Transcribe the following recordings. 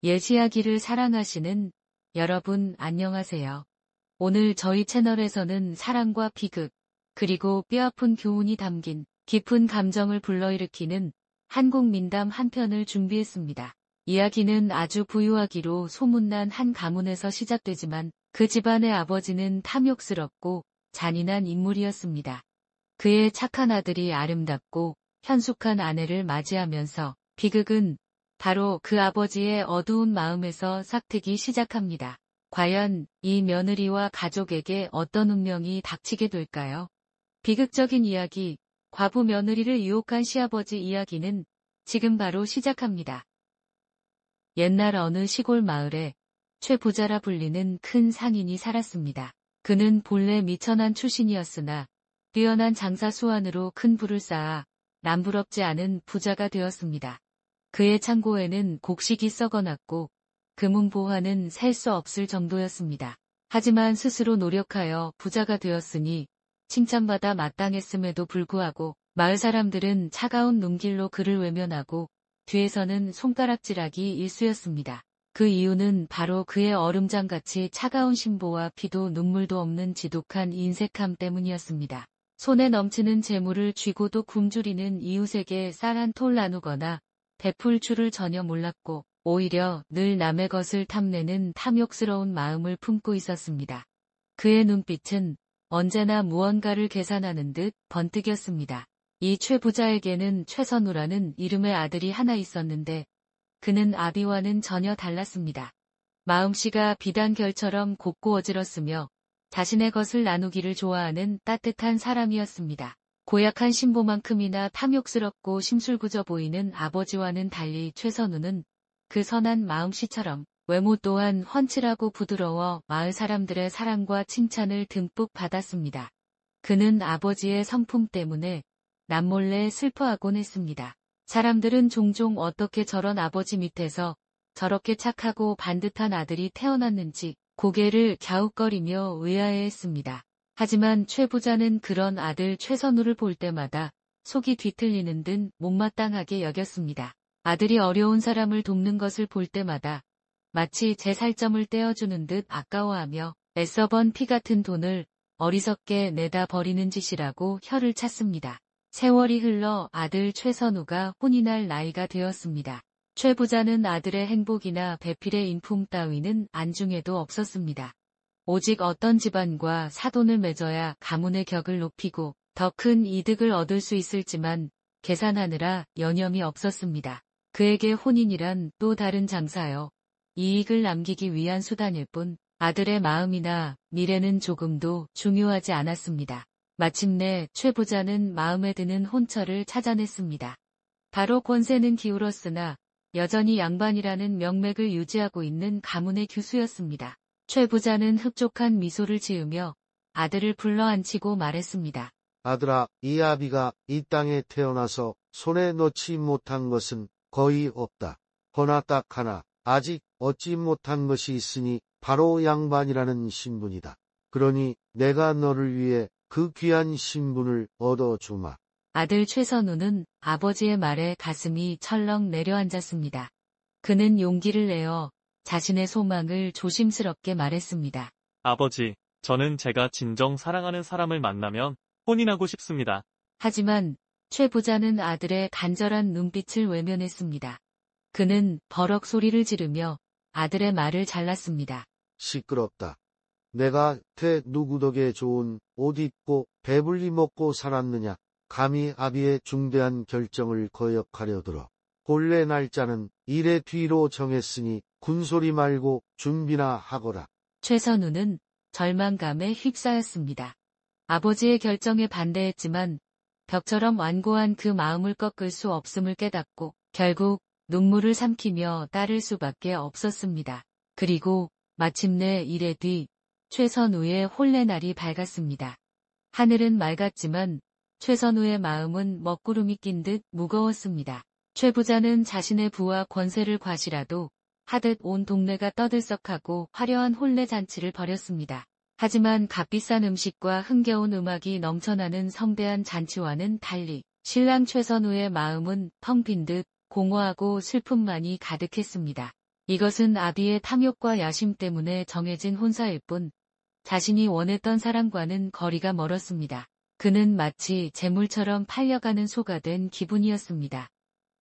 예시하기를 사랑하시는 여러분 안녕하세요. 오늘 저희 채널에서는 사랑과 비극, 그리고 뼈아픈 교훈이 담긴 깊은 감정을 불러일으키는 한국 민담 한 편을 준비했습니다. 이야기는 아주 부유하기로 소문난 한 가문에서 시작되지만 그 집안의 아버지는 탐욕스럽고 잔인한 인물이었습니다. 그의 착한 아들이 아름답고 현숙한 아내를 맞이하면서 비극은 바로 그 아버지의 어두운 마음에서 싹트기 시작합니다. 과연 이 며느리와 가족에게 어떤 운명이 닥치게 될까요? 비극적인 이야기, 과부 며느리를 유혹한 시아버지 이야기는 지금 바로 시작합니다. 옛날 어느 시골 마을에 최 부자라 불리는 큰 상인이 살았습니다. 그는 본래 미천한 출신이었으나 뛰어난 장사 수완으로 큰 부를 쌓아 남부럽지 않은 부자가 되었습니다. 그의 창고에는 곡식이 썩어났고 금은보화는 셀 수 없을 정도였습니다. 하지만 스스로 노력하여 부자가 되었으니 칭찬받아 마땅했음에도 불구하고 마을 사람들은 차가운 눈길로 그를 외면하고 뒤에서는 손가락질하기 일쑤였습니다. 그 이유는 바로 그의 얼음장같이 차가운 심보와 피도 눈물도 없는 지독한 인색함 때문이었습니다. 손에 넘치는 재물을 쥐고도 굶주리는 이웃에게 쌀 한 톨 나누거나 베풀 줄을 전혀 몰랐고 오히려 늘 남의 것을 탐내는 탐욕스러운 마음을 품고 있었습니다. 그의 눈빛은 언제나 무언가를 계산하는 듯 번뜩였습니다. 이 최 부자에게는 최선우라는 이름의 아들이 하나 있었는데 그는 아비와는 전혀 달랐습니다. 마음씨가 비단결처럼 곱고 어지럽으며 자신의 것을 나누기를 좋아하는 따뜻한 사람이었습니다. 고약한 신보만큼이나 탐욕스럽고 심술궂어 보이는 아버지와는 달리 최선우는 그 선한 마음씨처럼 외모 또한 훤칠하고 부드러워 마을 사람들의 사랑과 칭찬을 듬뿍 받았습니다. 그는 아버지의 성품 때문에 남몰래 슬퍼하곤 했습니다. 사람들은 종종 어떻게 저런 아버지 밑에서 저렇게 착하고 반듯한 아들이 태어났는지 고개를 갸웃거리며 의아해했습니다. 하지만 최 부자는 그런 아들 최선우를 볼 때마다 속이 뒤틀리는 듯 못마땅하게 여겼습니다. 아들이 어려운 사람을 돕는 것을 볼 때마다 마치 제 살점을 떼어주는 듯 아까워하며 애써 번 피 같은 돈을 어리석게 내다 버리는 짓이라고 혀를 찼습니다. 세월이 흘러 아들 최선우가 혼이 날 나이가 되었습니다. 최 부자는 아들의 행복이나 배필의 인품 따위는 안중에도 없었습니다. 오직 어떤 집안과 사돈을 맺어야 가문의 격을 높이고 더 큰 이득을 얻을 수 있을지만 계산하느라 여념이 없었습니다. 그에게 혼인이란 또 다른 장사요. 이익을 남기기 위한 수단일 뿐 아들의 마음이나 미래는 조금도 중요하지 않았습니다. 마침내 최 부자는 마음에 드는 혼처를 찾아냈습니다. 바로 권세는 기울었으나 여전히 양반이라는 명맥을 유지하고 있는 가문의 규수였습니다. 최 부자는 흡족한 미소를 지으며 아들을 불러 앉히고 말했습니다. 아들아, 이 아비가 이 땅에 태어나서 손에 넣지 못한 것은 거의 없다. 허나 딱 하나 아직 얻지 못한 것이 있으니 바로 양반이라는 신분이다. 그러니 내가 너를 위해 그 귀한 신분을 얻어주마. 아들 최선우는 아버지의 말에 가슴이 철렁 내려앉았습니다. 그는 용기를 내어 자신의 소망을 조심스럽게 말했습니다. 아버지, 저는 제가 진정 사랑하는 사람을 만나면 혼인하고 싶습니다. 하지만 최 부자는 아들의 간절한 눈빛을 외면했습니다. 그는 버럭 소리를 지르며 아들의 말을 잘랐습니다. 시끄럽다. 내가 태 누구 덕에 좋은 옷 입고 배불리 먹고 살았느냐. 감히 아비의 중대한 결정을 거역하려 들어. 본래 날짜는 이래 뒤로 정했으니 군소리 말고 준비나 하거라. 최선우는 절망감에 휩싸였습니다. 아버지의 결정에 반대했지만 벽처럼 완고한 그 마음을 꺾을 수 없음을 깨닫고 결국 눈물을 삼키며 따를 수밖에 없었습니다. 그리고 마침내 이래 뒤 최선우의 혼례날이 밝았습니다. 하늘은 맑았지만 최선우의 마음은 먹구름이 낀 듯 무거웠습니다. 최 부자는 자신의 부와 권세를 과시라도 하듯 온 동네가 떠들썩하고 화려한 혼례 잔치를 벌였습니다. 하지만 값비싼 음식과 흥겨운 음악이 넘쳐나는 성대한 잔치와는 달리 신랑 최선우의 마음은 텅 빈 듯 공허하고 슬픔만이 가득했습니다. 이것은 아비의 탐욕과 야심 때문에 정해진 혼사일 뿐 자신이 원했던 사랑과는 거리가 멀었습니다. 그는 마치 재물처럼 팔려가는 소가 된 기분이었습니다.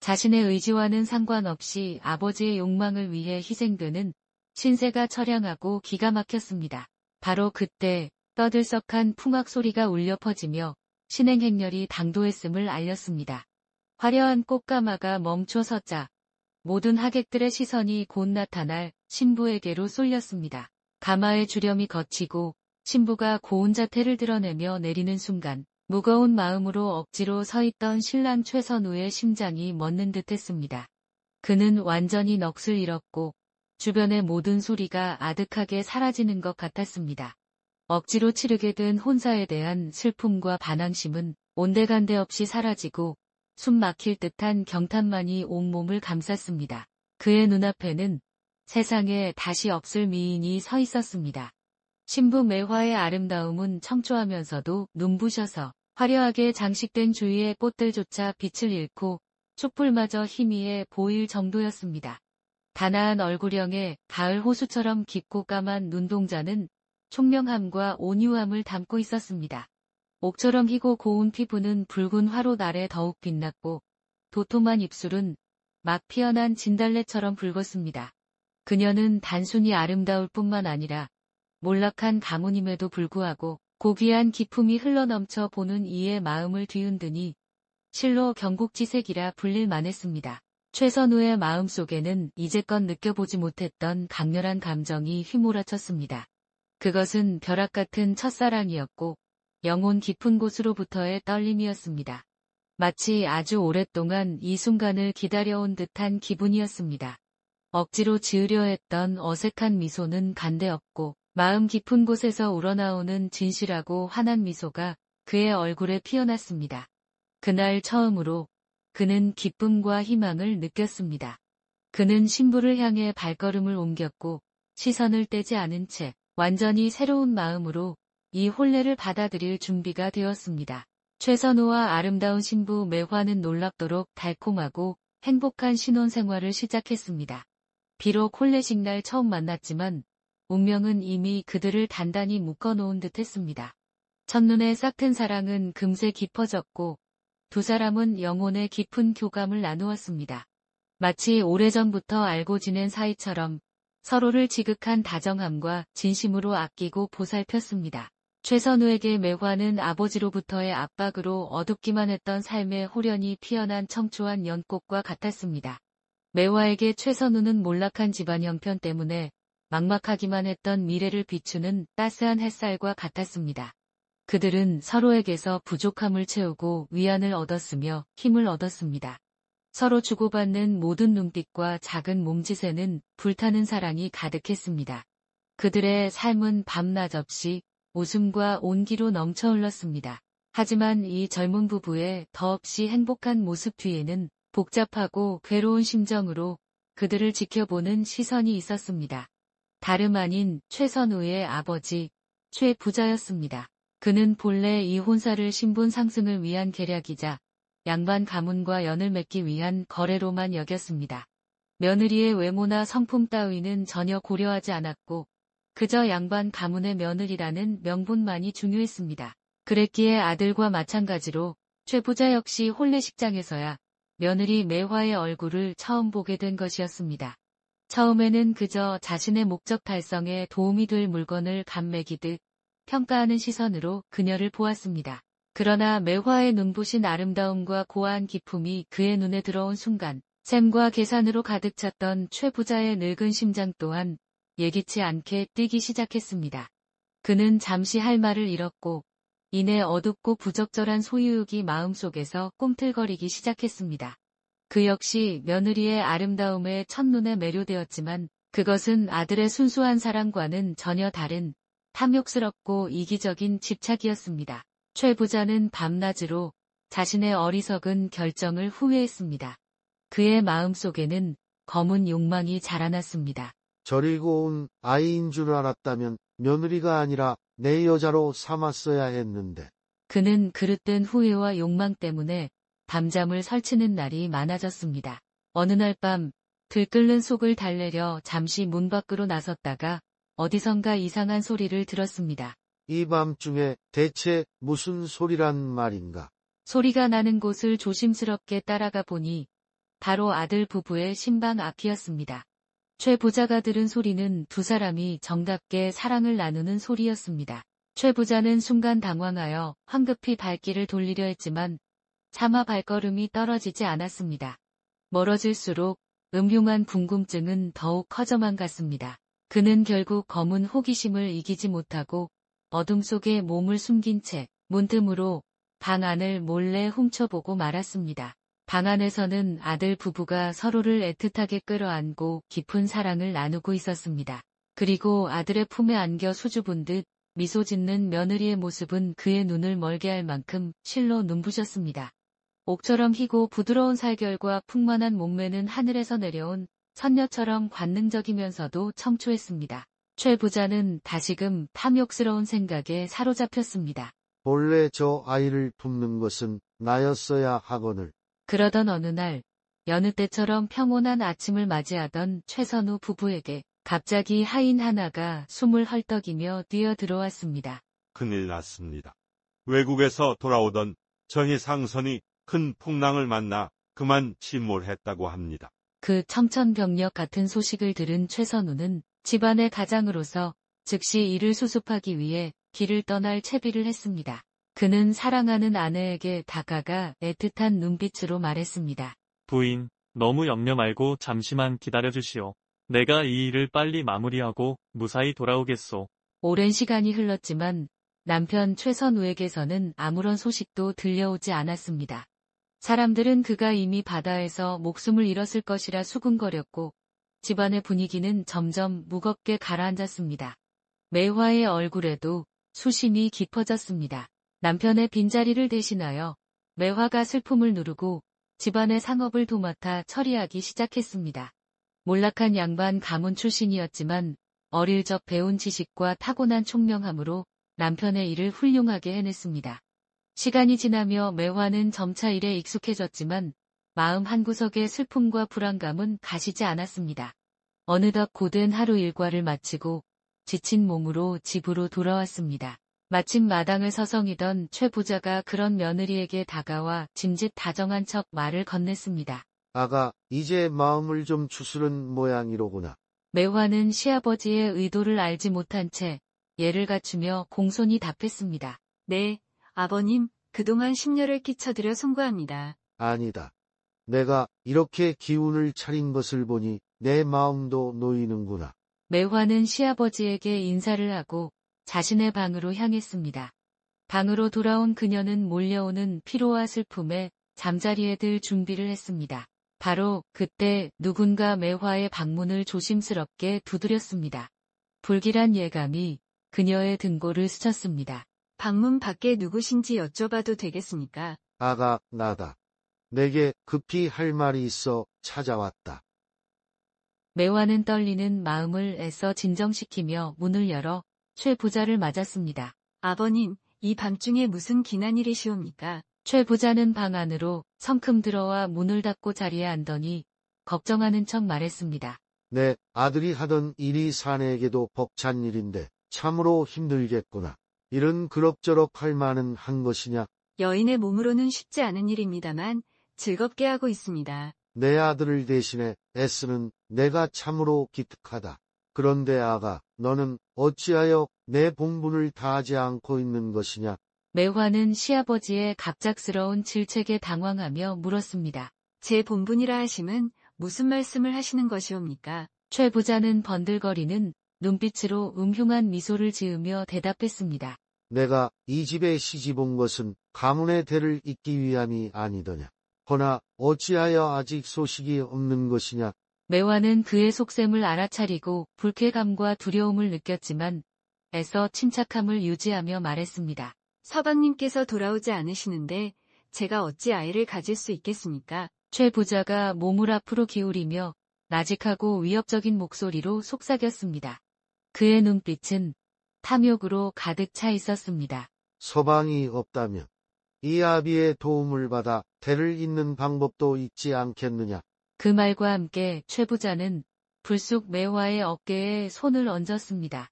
자신의 의지와는 상관없이 아버지의 욕망을 위해 희생되는 신세가 처량하고 기가 막혔습니다. 바로 그때 떠들썩한 풍악 소리가 울려 퍼지며 신행 행렬이 당도했음을 알렸습니다. 화려한 꽃가마가 멈춰 서자 모든 하객들의 시선이 곧 나타날 신부에게로 쏠렸습니다. 가마의 주렴이 거치고 신부가 고운 자태를 드러내며 내리는 순간 무거운 마음으로 억지로 서 있던 신랑 최선우의 심장이 멎는 듯했습니다. 그는 완전히 넋을 잃었고 주변의 모든 소리가 아득하게 사라지는 것 같았습니다. 억지로 치르게 된 혼사에 대한 슬픔과 반항심은 온데간데 없이 사라지고 숨 막힐 듯한 경탄만이 온몸을 감쌌습니다. 그의 눈앞에는 세상에 다시 없을 미인이 서 있었습니다. 신부 매화의 아름다움은 청초하면서도 눈부셔서 화려하게 장식된 주위의 꽃들조차 빛을 잃고 촛불마저 희미해 보일 정도였습니다. 단아한 얼굴형의 가을 호수처럼 깊고 까만 눈동자는 총명함과 온유함을 담고 있었습니다. 옥처럼 희고 고운 피부는 붉은 화롯 아래 더욱 빛났고 도톰한 입술은 막 피어난 진달래처럼 붉었습니다. 그녀는 단순히 아름다울 뿐만 아니라 몰락한 가문임에도 불구하고 고귀한 기품이 흘러넘쳐 보는 이의 마음을 뒤흔드니 실로 경국지색이라 불릴 만했습니다. 최선우의 마음속에는 이제껏 느껴보지 못했던 강렬한 감정이 휘몰아쳤습니다. 그것은 벼락 같은 첫사랑이었고 영혼 깊은 곳으로부터의 떨림이었습니다. 마치 아주 오랫동안 이 순간을 기다려온 듯한 기분이었습니다. 억지로 지으려 했던 어색한 미소는 간데없고 마음 깊은 곳에서 우러나오는 진실하고 환한 미소가 그의 얼굴에 피어났습니다. 그날 처음으로 그는 기쁨과 희망을 느꼈습니다. 그는 신부를 향해 발걸음을 옮겼고 시선을 떼지 않은 채 완전히 새로운 마음으로 이 혼례를 받아들일 준비가 되었습니다. 최선우와 아름다운 신부 매화는 놀랍도록 달콤하고 행복한 신혼생활을 시작했습니다. 비록 혼례식 날 처음 만났지만 운명은 이미 그들을 단단히 묶어놓은 듯했습니다. 첫눈에 싹튼 사랑은 금세 깊어졌고 두 사람은 영혼의 깊은 교감을 나누었습니다. 마치 오래전부터 알고 지낸 사이처럼 서로를 지극한 다정함과 진심으로 아끼고 보살폈습니다. 최선우에게 매화는 아버지로부터의 압박으로 어둡기만 했던 삶의 호련히 피어난 청초한 연꽃과 같았습니다. 매화에게 최선우는 몰락한 집안 형편 때문에 막막하기만 했던 미래를 비추는 따스한 햇살과 같았습니다. 그들은 서로에게서 부족함을 채우고 위안을 얻었으며 힘을 얻었습니다. 서로 주고받는 모든 눈빛과 작은 몸짓에는 불타는 사랑이 가득했습니다. 그들의 삶은 밤낮 없이 웃음과 온기로 넘쳐 흘렀습니다. 하지만 이 젊은 부부의 더없이 행복한 모습 뒤에는 복잡하고 괴로운 심정으로 그들을 지켜보는 시선이 있었습니다. 다름 아닌 최선우의 아버지, 최 부자였습니다. 그는 본래 이 혼사를 신분 상승을 위한 계략이자 양반 가문과 연을 맺기 위한 거래로만 여겼습니다. 며느리의 외모나 성품 따위는 전혀 고려하지 않았고 그저 양반 가문의 며느리라는 명분만이 중요했습니다. 그랬기에 아들과 마찬가지로 최 부자 역시 혼례식장에서야 며느리 매화의 얼굴을 처음 보게 된 것이었습니다. 처음에는 그저 자신의 목적 달성에 도움이 될 물건을 감매기듯 평가하는 시선으로 그녀를 보았습니다. 그러나 매화의 눈부신 아름다움과 고아한 기품이 그의 눈에 들어온 순간 셈과 계산으로 가득 찼던 최 부자의 늙은 심장 또한 예기치 않게 뛰기 시작했습니다. 그는 잠시 할 말을 잃었고 이내 어둡고 부적절한 소유욕이 마음속에서 꿈틀거리기 시작했습니다. 그 역시 며느리의 아름다움에 첫눈에 매료되었지만 그것은 아들의 순수한 사랑과는 전혀 다른 탐욕스럽고 이기적인 집착이었습니다. 최 부자는 밤낮으로 자신의 어리석은 결정을 후회했습니다. 그의 마음속에는 검은 욕망이 자라났습니다. 저리고 온 아이인 줄 알았다면 며느리가 아니라 내 여자로 삼았어야 했는데. 그는 그릇된 후회와 욕망 때문에 밤잠을 설치는 날이 많아졌습니다. 어느 날 밤 들끓는 속을 달래려 잠시 문 밖으로 나섰다가 어디선가 이상한 소리를 들었습니다. 이 밤중에 대체 무슨 소리란 말인가? 소리가 나는 곳을 조심스럽게 따라가 보니 바로 아들 부부의 신방 앞이었습니다. 최 부자가 들은 소리는 두 사람이 정답게 사랑을 나누는 소리였습니다. 최 부자는 순간 당황하여 황급히 발길을 돌리려 했지만 차마 발걸음이 떨어지지 않았습니다. 멀어질수록 음흉한 궁금증은 더욱 커져만 갔습니다. 그는 결국 검은 호기심을 이기지 못하고 어둠 속에 몸을 숨긴 채 문틈으로 방 안을 몰래 훔쳐보고 말았습니다. 방 안에서는 아들 부부가 서로를 애틋하게 끌어안고 깊은 사랑을 나누고 있었습니다. 그리고 아들의 품에 안겨 수줍은 듯 미소 짓는 며느리의 모습은 그의 눈을 멀게 할 만큼 실로 눈부셨습니다. 옥처럼 희고 부드러운 살결과 풍만한 몸매는 하늘에서 내려온 선녀처럼 관능적이면서도 청초했습니다. 최 부자는 다시금 탐욕스러운 생각에 사로잡혔습니다. 본래 저 아이를 품는 것은 나였어야 하거늘. 그러던 어느 날 여느 때처럼 평온한 아침을 맞이하던 최선우 부부에게 갑자기 하인 하나가 숨을 헐떡이며 뛰어들어왔습니다. 큰일 났습니다. 외국에서 돌아오던 저희 상선이 큰 풍랑을 만나 그만 침몰했다고 합니다. 그 청천벽력 같은 소식을 들은 최선우는 집안의 가장으로서 즉시 이를 수습하기 위해 길을 떠날 채비를 했습니다. 그는 사랑하는 아내에게 다가가 애틋한 눈빛으로 말했습니다. 부인, 너무 염려 말고 잠시만 기다려주시오. 내가 이 일을 빨리 마무리하고 무사히 돌아오겠소. 오랜 시간이 흘렀지만 남편 최선우에게서는 아무런 소식도 들려오지 않았습니다. 사람들은 그가 이미 바다에서 목숨을 잃었을 것이라 수군거렸고 집안의 분위기는 점점 무겁게 가라앉았습니다. 매화의 얼굴에도 수심이 깊어졌습니다. 남편의 빈자리를 대신하여 매화가 슬픔을 누르고 집안의 상업을 도맡아 처리하기 시작했습니다. 몰락한 양반 가문 출신이었지만 어릴 적 배운 지식과 타고난 총명함으로 남편의 일을 훌륭하게 해냈습니다. 시간이 지나며 매화는 점차 일에 익숙해졌지만 마음 한구석의 슬픔과 불안감은 가시지 않았습니다. 어느덧 고된 하루 일과를 마치고 지친 몸으로 집으로 돌아왔습니다. 마침 마당을 서성이던 최 부자가 그런 며느리에게 다가와 짐짓 다정한 척 말을 건넸습니다. 아가, 이제 마음을 좀 추스른 모양이로구나. 매화는 시아버지의 의도를 알지 못한 채 예를 갖추며 공손히 답했습니다. 네, 아버님, 그동안 심려를 끼쳐드려 송구합니다. 아니다. 내가 이렇게 기운을 차린 것을 보니 내 마음도 놓이는구나. 매화는 시아버지에게 인사를 하고 자신의 방으로 향했습니다. 방으로 돌아온 그녀는 몰려오는 피로와 슬픔에 잠자리에 들 준비를 했습니다. 바로 그때 누군가 매화의 방문을 조심스럽게 두드렸습니다. 불길한 예감이 그녀의 등골을 스쳤습니다. 방문 밖에 누구신지 여쭤봐도 되겠습니까? 아가, 나다. 내게 급히 할 말이 있어 찾아왔다. 매화는 떨리는 마음을 애써 진정시키며 문을 열어 최 부자를 맞았습니다. 아버님, 이 밤중에 무슨 기난 일이시옵니까? 최 부자는 방 안으로 성큼 들어와 문을 닫고 자리에 앉더니 걱정하는 척 말했습니다. 내 아들이 하던 일이 사내에게도 벅찬 일인데 참으로 힘들겠구나. 이런 그럭저럭 할 만은 한 것이냐? 여인의 몸으로는 쉽지 않은 일입니다만 즐겁게 하고 있습니다. 내 아들을 대신해 애쓰는 내가 참으로 기특하다. 그런데 아가, 너는 어찌하여 내 본분을 다하지 않고 있는 것이냐? 매화는 시아버지의 갑작스러운 질책에 당황하며 물었습니다. 제 본분이라 하심은 무슨 말씀을 하시는 것이옵니까? 최 부자는 번들거리는 눈빛으로 음흉한 미소를 지으며 대답했습니다. 내가 이 집에 시집 온 것은 가문의 대를 잇기 위함이 아니더냐. 허나 어찌하여 아직 소식이 없는 것이냐? 매화는 그의 속셈을 알아차리고 불쾌감과 두려움을 느꼈지만 애써 침착함을 유지하며 말했습니다. 서방님께서 돌아오지 않으시는데 제가 어찌 아이를 가질 수 있겠습니까? 최 부자가 몸을 앞으로 기울이며 나직하고 위협적인 목소리로 속삭였습니다. 그의 눈빛은 탐욕으로 가득 차 있었습니다. 서방이 없다면 이 아비의 도움을 받아 대를 잇는 방법도 있지 않겠느냐. 그 말과 함께 최 부자는 불쑥 매화의 어깨에 손을 얹었습니다.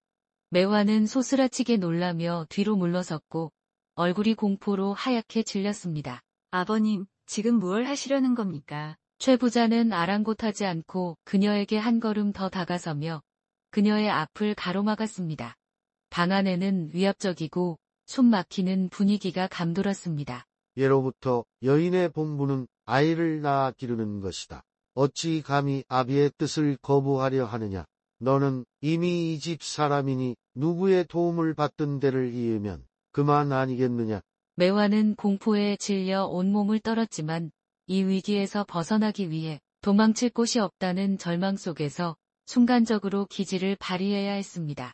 매화는 소스라치게 놀라며 뒤로 물러섰고 얼굴이 공포로 하얗게 질렸습니다. 아버님, 지금 무얼 하시려는 겁니까? 최 부자는 아랑곳하지 않고 그녀에게 한 걸음 더 다가서며 그녀의 앞을 가로막았습니다. 방 안에는 위압적이고 숨 막히는 분위기가 감돌았습니다. 예로부터 여인의 본분은 아이를 낳아 기르는 것이다. 어찌 감히 아비의 뜻을 거부하려 하느냐. 너는 이미 이 집 사람이니 누구의 도움을 받든 데를 이으면 그만 아니겠느냐. 매화는 공포에 질려 온몸을 떨었지만 이 위기에서 벗어나기 위해 도망칠 곳이 없다는 절망 속에서 순간적으로 기지를 발휘해야 했습니다.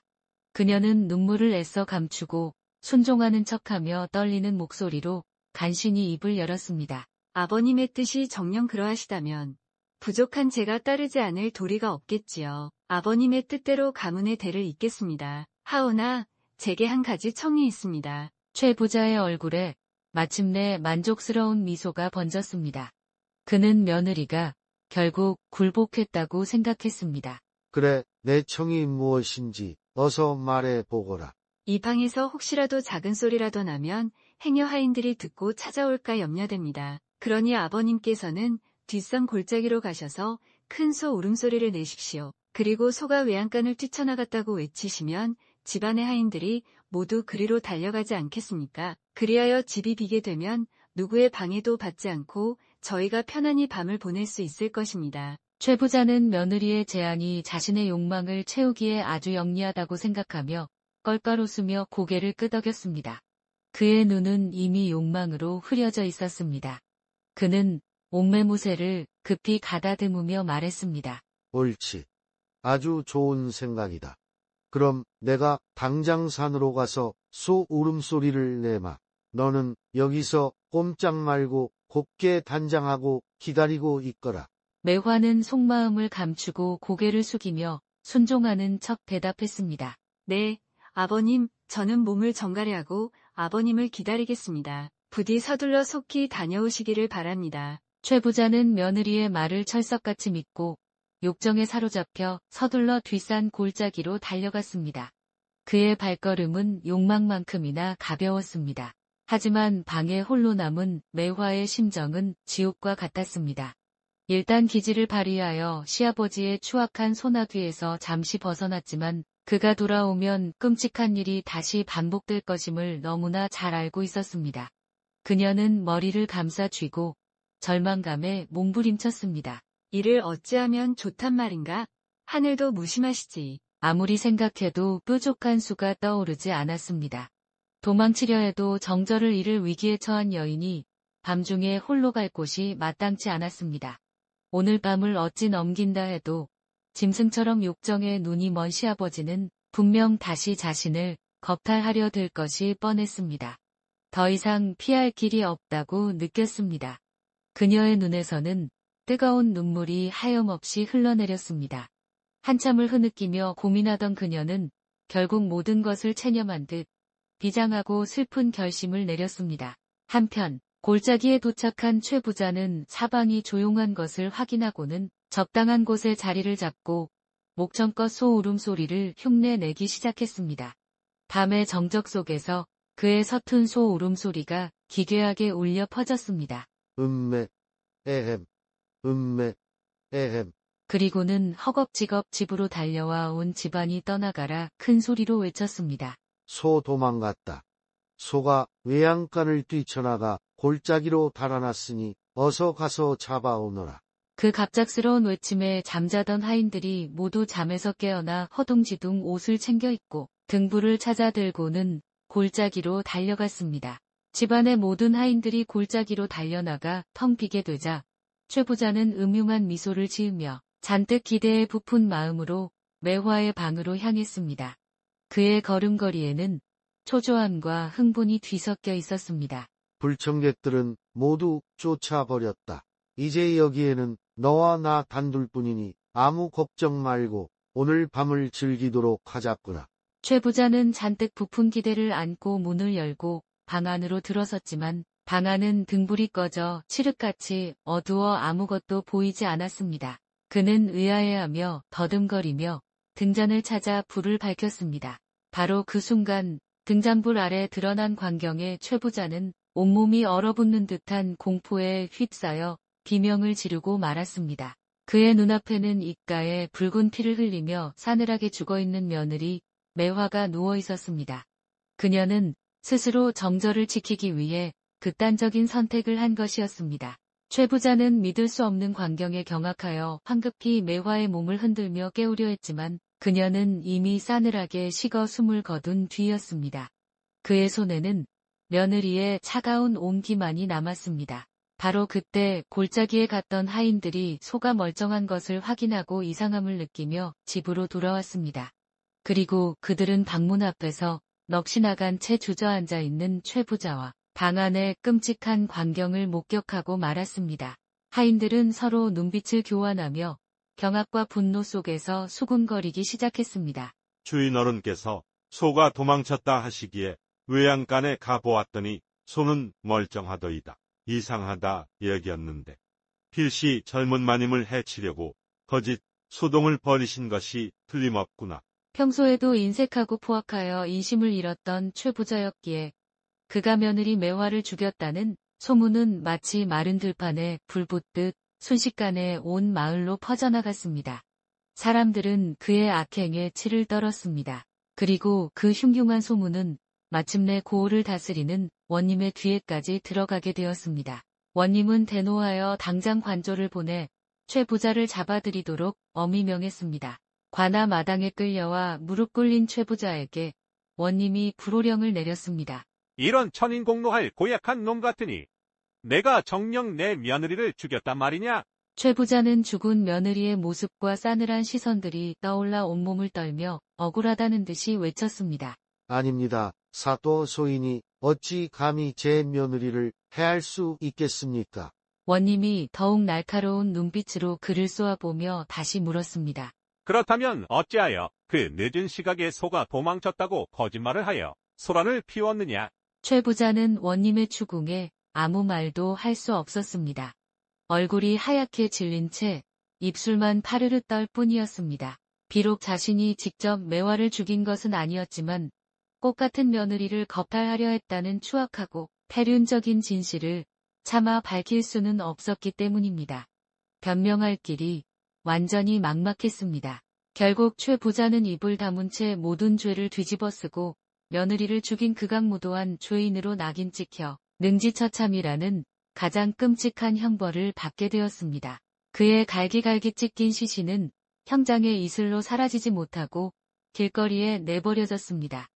그녀는 눈물을 애써 감추고 순종하는 척하며 떨리는 목소리로 간신히 입을 열었습니다. 아버님의 뜻이 정녕 그러하시다면 부족한 제가 따르지 않을 도리가 없겠지요. 아버님의 뜻대로 가문의 대를 잇겠습니다. 하오나 제게 한 가지 청이 있습니다. 최 부자의 얼굴에 마침내 만족스러운 미소가 번졌습니다. 그는 며느리가 결국 굴복했다고 생각했습니다. 그래, 내 청이 무엇인지 어서 말해 보거라. 이 방에서 혹시라도 작은 소리라도 나면 행여 하인들이 듣고 찾아올까 염려됩니다. 그러니 아버님께서는 뒷산 골짜기로 가셔서 큰 소 울음소리를 내십시오. 그리고 소가 외양간을 뛰쳐나갔다고 외치시면 집안의 하인들이 모두 그리로 달려가지 않겠습니까? 그리하여 집이 비게 되면 누구의 방해도 받지 않고 저희가 편안히 밤을 보낼 수 있을 것입니다. 최 부자는 며느리의 제안이 자신의 욕망을 채우기에 아주 영리하다고 생각하며 껄껄 웃으며 고개를 끄덕였습니다. 그의 눈은 이미 욕망으로 흐려져 있었습니다. 그는 옥매무새를 급히 가다듬으며 말했습니다. 옳지. 아주 좋은 생각이다. 그럼 내가 당장 산으로 가서 소 울음소리를 내마. 너는 여기서 꼼짝 말고 곱게 단장하고 기다리고 있거라. 매화는 속마음을 감추고 고개를 숙이며 순종하는 척 대답했습니다. 네, 아버님, 저는 몸을 정갈하고 아버님을 기다리겠습니다. 부디 서둘러 속히 다녀오시기를 바랍니다. 최 부자는 며느리의 말을 철석같이 믿고 욕정에 사로잡혀 서둘러 뒷산 골짜기로 달려갔습니다. 그의 발걸음은 욕망만큼이나 가벼웠습니다. 하지만 방에 홀로 남은 매화의 심정은 지옥과 같았습니다. 일단 기지를 발휘하여 시아버지의 추악한 소나귀에서 잠시 벗어났지만 그가 돌아오면 끔찍한 일이 다시 반복될 것임을 너무나 잘 알고 있었습니다. 그녀는 머리를 감싸 쥐고 절망감에 몸부림쳤습니다. 이를 어찌하면 좋단 말인가? 하늘도 무심하시지. 아무리 생각해도 뾰족한 수가 떠오르지 않았습니다. 도망치려 해도 정절을 잃을 위기에 처한 여인이 밤중에 홀로 갈 곳이 마땅치 않았습니다. 오늘 밤을 어찌 넘긴다 해도 짐승처럼 욕정에 눈이 먼 시아버지는 분명 다시 자신을 겁탈하려 들 것이 뻔했습니다. 더 이상 피할 길이 없다고 느꼈습니다. 그녀의 눈에서는 뜨거운 눈물이 하염없이 흘러내렸습니다. 한참을 흐느끼며 고민하던 그녀는 결국 모든 것을 체념한 듯 비장하고 슬픈 결심을 내렸습니다. 한편 골짜기에 도착한 최 부자는 사방이 조용한 것을 확인하고는 적당한 곳에 자리를 잡고 목청껏 소 울음소리를 흉내내기 시작했습니다. 밤의 정적 속에서 그의 서툰 소 울음소리가 기괴하게 울려 퍼졌습니다. 음메, 에헴, 음메, 에헴. 그리고는 허겁지겁 집으로 달려와 온 집안이 떠나가라 큰 소리로 외쳤습니다. 소 도망갔다. 소가 외양간을 뛰쳐나가 골짜기로 달아났으니 어서 가서 잡아오너라. 그 갑작스러운 외침에 잠자던 하인들이 모두 잠에서 깨어나 허둥지둥 옷을 챙겨 입고 등불을 찾아 들고는 골짜기로 달려갔습니다. 집안의 모든 하인들이 골짜기로 달려나가 텅 비게 되자 최 부자는 음흉한 미소를 지으며 잔뜩 기대에 부푼 마음으로 매화의 방으로 향했습니다. 그의 걸음걸이에는 초조함과 흥분이 뒤섞여 있었습니다. 불청객들은 모두 쫓아버렸다. 이제 여기에는 너와 나 단둘뿐이니 아무 걱정 말고 오늘 밤을 즐기도록 하자꾸나. 최 부자는 잔뜩 부푼 기대를 안고 문을 열고 방 안으로 들어섰지만 방 안은 등불이 꺼져 칠흑같이 어두워 아무것도 보이지 않았습니다. 그는 의아해하며 더듬거리며 등잔을 찾아 불을 밝혔습니다. 바로 그 순간 등잔불 아래 드러난 광경에 최 부자는 온몸이 얼어붙는 듯한 공포에 휩싸여 비명을 지르고 말았습니다. 그의 눈앞에는 입가에 붉은 피를 흘리며 싸늘하게 죽어있는 며느리 매화가 누워 있었습니다. 그녀는 스스로 정절을 지키기 위해 극단적인 선택을 한 것이었습니다. 최 부자는 믿을 수 없는 광경에 경악하여 황급히 매화의 몸을 흔들며 깨우려 했지만 그녀는 이미 싸늘하게 식어 숨을 거둔 뒤였습니다. 그의 손에는 며느리의 차가운 온기만이 남았습니다. 바로 그때 골짜기에 갔던 하인들이 소가 멀쩡한 것을 확인하고 이상함을 느끼며 집으로 돌아왔습니다. 그리고 그들은 방문 앞에서 넋이 나간 채 주저앉아 있는 최 부자와 방 안의 끔찍한 광경을 목격하고 말았습니다. 하인들은 서로 눈빛을 교환하며 경악과 분노 속에서 수군거리기 시작했습니다. 주인 어른께서 소가 도망쳤다 하시기에 외양간에 가보았더니 소는 멀쩡하더이다. 이상하다 여겼는데 필시 젊은 마님을 해치려고 거짓 소동을 벌이신 것이 틀림없구나. 평소에도 인색하고 포악하여 인심을 잃었던 최 부자였기에 그가 며느리 매화를 죽였다는 소문은 마치 마른 들판에 불 붙듯 순식간에 온 마을로 퍼져나갔습니다. 사람들은 그의 악행에 치를 떨었습니다. 그리고 그 흉흉한 소문은 마침내 고을을 다스리는 원님의 귀에까지 들어가게 되었습니다. 원님은 대노하여 당장 관조를 보내 최 부자를 잡아들이도록 엄히 명했습니다. 관아 마당에 끌려와 무릎 꿇린 최 부자에게 원님이 불호령을 내렸습니다. 이런 천인공노할 고약한 놈 같으니 내가 정녕 내 며느리를 죽였단 말이냐? 최 부자는 죽은 며느리의 모습과 싸늘한 시선들이 떠올라 온몸을 떨며 억울하다는 듯이 외쳤습니다. 아닙니다. 사또 소인이 어찌 감히 제 며느리를 해할 수 있겠습니까? 원님이 더욱 날카로운 눈빛으로 그를 쏘아보며 다시 물었습니다. 그렇다면 어찌하여 그 늦은 시각에 소가 도망쳤다고 거짓말을 하여 소란을 피웠느냐? 최 부자는 원님의 추궁에 아무 말도 할 수 없었습니다. 얼굴이 하얗게 질린 채 입술만 파르르 떨 뿐이었습니다. 비록 자신이 직접 매화를 죽인 것은 아니었지만 꽃 같은 며느리를 겁탈하려 했다는 추악하고 패륜적인 진실을 차마 밝힐 수는 없었기 때문입니다. 변명할 길이 완전히 막막했습니다. 결국 최 부자는 입을 다문 채 모든 죄를 뒤집어쓰고 며느리를 죽인 극악무도한 죄인으로 낙인 찍혀 능지처참이라는 가장 끔찍한 형벌을 받게 되었습니다. 그의 갈기갈기 찢긴 시신은 형장의 이슬로 사라지지 못하고 길거리에 내버려졌습니다.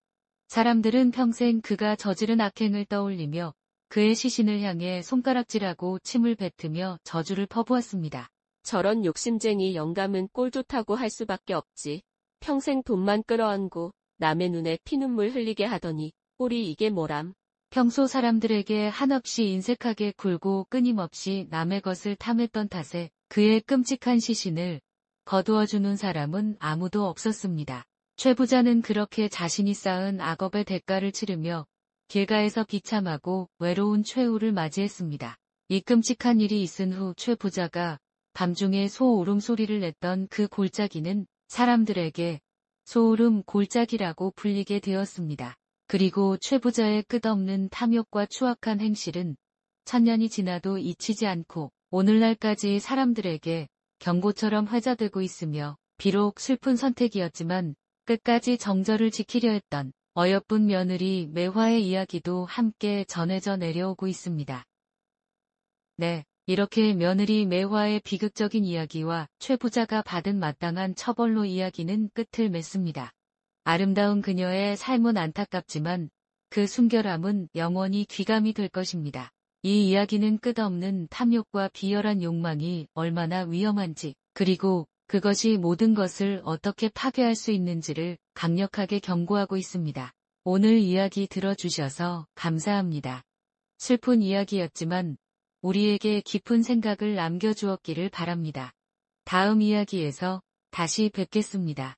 사람들은 평생 그가 저지른 악행을 떠올리며 그의 시신을 향해 손가락질하고 침을 뱉으며 저주를 퍼부었습니다. 저런 욕심쟁이 영감은 꼴 좋다고 할 수밖에 없지. 평생 돈만 끌어안고 남의 눈에 피눈물 흘리게 하더니 꼴이 이게 뭐람. 평소 사람들에게 한없이 인색하게 굴고 끊임없이 남의 것을 탐했던 탓에 그의 끔찍한 시신을 거두어주는 사람은 아무도 없었습니다. 최 부자는 그렇게 자신이 쌓은 악업의 대가를 치르며 길가에서 비참하고 외로운 최후를 맞이했습니다. 이 끔찍한 일이 있은 후 최 부자가 밤중에 소울음소리를 냈던 그 골짜기는 사람들에게 소울음 골짜기라고 불리게 되었습니다. 그리고 최 부자의 끝없는 탐욕과 추악한 행실은 천년이 지나도 잊히지 않고 오늘날까지 사람들에게 경고처럼 회자되고 있으며 비록 슬픈 선택이었지만 끝까지 정절을 지키려 했던 어여쁜 며느리 매화의 이야기도 함께 전해져 내려오고 있습니다. 네, 이렇게 며느리 매화의 비극적인 이야기와 최 부자가 받은 마땅한 처벌로 이야기는 끝을 맺습니다. 아름다운 그녀의 삶은 안타깝지만 그 순결함은 영원히 귀감이 될 것입니다. 이 이야기는 끝없는 탐욕과 비열한 욕망이 얼마나 위험한지, 그리고 그것이 모든 것을 어떻게 파괴할 수 있는지를 강력하게 경고하고 있습니다. 오늘 이야기 들어주셔서 감사합니다. 슬픈 이야기였지만 우리에게 깊은 생각을 남겨주었기를 바랍니다. 다음 이야기에서 다시 뵙겠습니다.